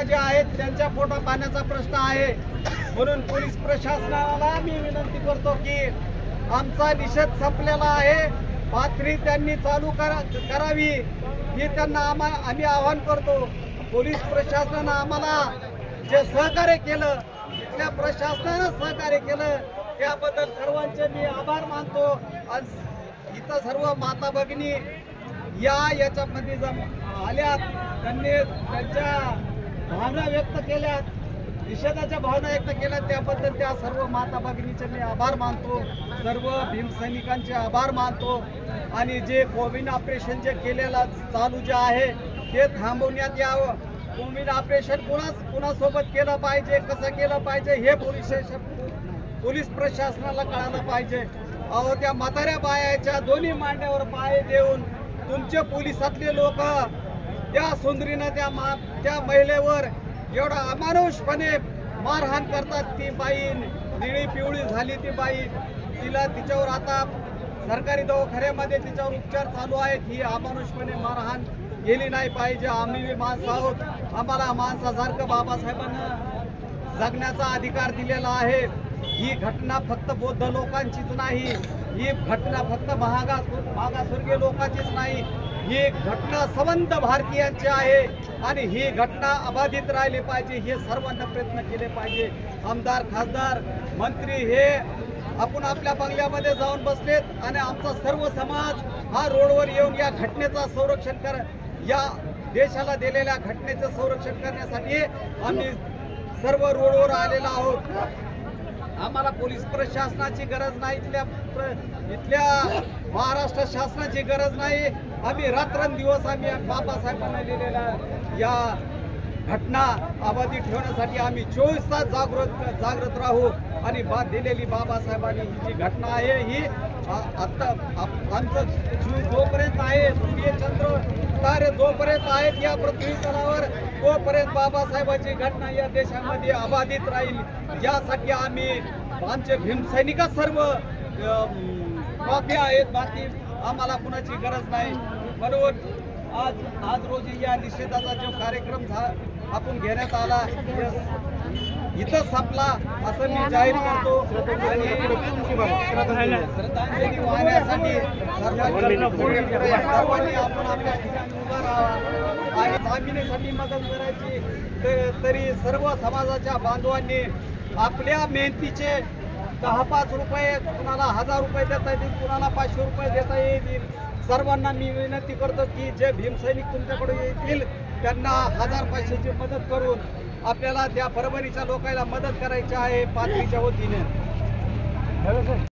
जे आहेत त्यांच्या पोटा पाण्याचा प्रश्न आहे। म्हणून पोलीस प्रशासनाला मी विनंती करतो की आमचा निषेध संपलेला आहे, पाथरी त्यांनी चालू करावी ही त्यांना आम्ही आवाहन करतो। पोलीस प्रशासनानं आम्हाला जे सहकार्य केलं, इथल्या प्रशासनानं सहकार्य केलं, त्याबद्दल सर्वांचे मी आभार मानतो। आज इथं सर्व माता भगिनी याच्यामध्ये आल्यात, त्यांनी त्यांच्या भावना व्यक्त केल्यात, निषेधाच्या भावना व्यक्त केल्या, त्याबद्दल त्या सर्व माता भगिनीचे मी आभार मानतो, सर्व भीमसैनिकांचे आभार मानतो। आणि जे कोविड ऑपरेशन जे केलेलं चालू जे आहे ते थांबवण्यात यावं। कोविड ऑपरेशन कुणासोबत केलं पाहिजे, कसं केलं पाहिजे हे पोलीस प्रशासनाला कळायला पाहिजे। अहो, त्या म्हाताऱ्या बायाच्या दोन्ही मांड्यावर पाय देऊन तुमचे पोलिसातले लोक त्या सुंदरीनं त्या महिलेवर एवढा अमानुषपणे मारहाण करतात। ती बाई निळी पिवळी झाली, ती बाई तिच्यावर आता सरकारी दवाखान्यामध्ये तिच्यावर उपचार चालू आहेत। ही अमानुषपणे मारहाण गेली नाही पाहिजे। आम्ही माणसं आहोत, आम्हाला माणसासारखं बाबासाहेबांना जगण्याचा अधिकार दिलेला आहे। ही घटना फक्त बौद्ध लोकांचीच नाही, ही घटना फक्त मागासवर्गीय लोकांचीच नाही, ही घटना संबंध भारतीयांची आहे आणि ही घटना अबाधित राहिली पाहिजे, हे सर्वांना प्रयत्न केले पाहिजे। आमदार, खासदार, मंत्री हे आपण आपल्या बंगल्यामध्ये जाऊन बसलेत आणि आमचा सर्व समाज हा रोडवर येऊन या घटनेचा संरक्षण या देशाला दिलेल्या घटनेचं संरक्षण करण्यासाठी आम्ही सर्व रोडवर आलेलो आहोत। आम्हाला पोलीस प्रशासनाची गरज नाही, इथल्या महाराष्ट्र शासनाची गरज नाही। आम्ही रात्रंदिवस आम्ही बाबासाहेबांना दिलेल्या या घटना अबाधित ठेवण्यासाठी आम्ही 24 तास जागृत राहू आणि दिलेली बाबासाहेबांनी ही जी घटना आहे ही आता आमचं जीव जोपर्यंत आहे, सूर्यचंद्र तारे जोपर्यंत आहेत या पृथ्वी तलावर, तोपर्यंत बाबासाहेबांची घटना या देशामध्ये अबाधित राहील। यासाठी आम्ही आमचे भीमसैनिक सर्व ट्रॉफी आहेत, बाकी आम्हाला कुणाची गरज नाही। म्हणून आज रोजी या निषेधाचा जो कार्यक्रम आपण घेण्यात आला इथं संपला असं मी जाहीर करतो। आणि श्रद्धांजली वाहण्यासाठी सर्वांनी आपण आपल्या ठिकाणी उभा राहावा आणि जमिनीसाठी मदत करायची। तरी सर्व समाजाच्या बांधवांनी आपल्या मेहनतीचे 10-5 रुपये, कुणाला 1000 रुपये देता येतील, कुणाला 500 रुपये देता येतील। सर्वांना मी विनंती करतो की जे भीमसैनिक तुमच्याकडे येतील त्यांना 1000-500ची मदत करून आपल्याला त्या परभणीच्या लोकांना मदत करायची आहे पाथरीच्या वतीने।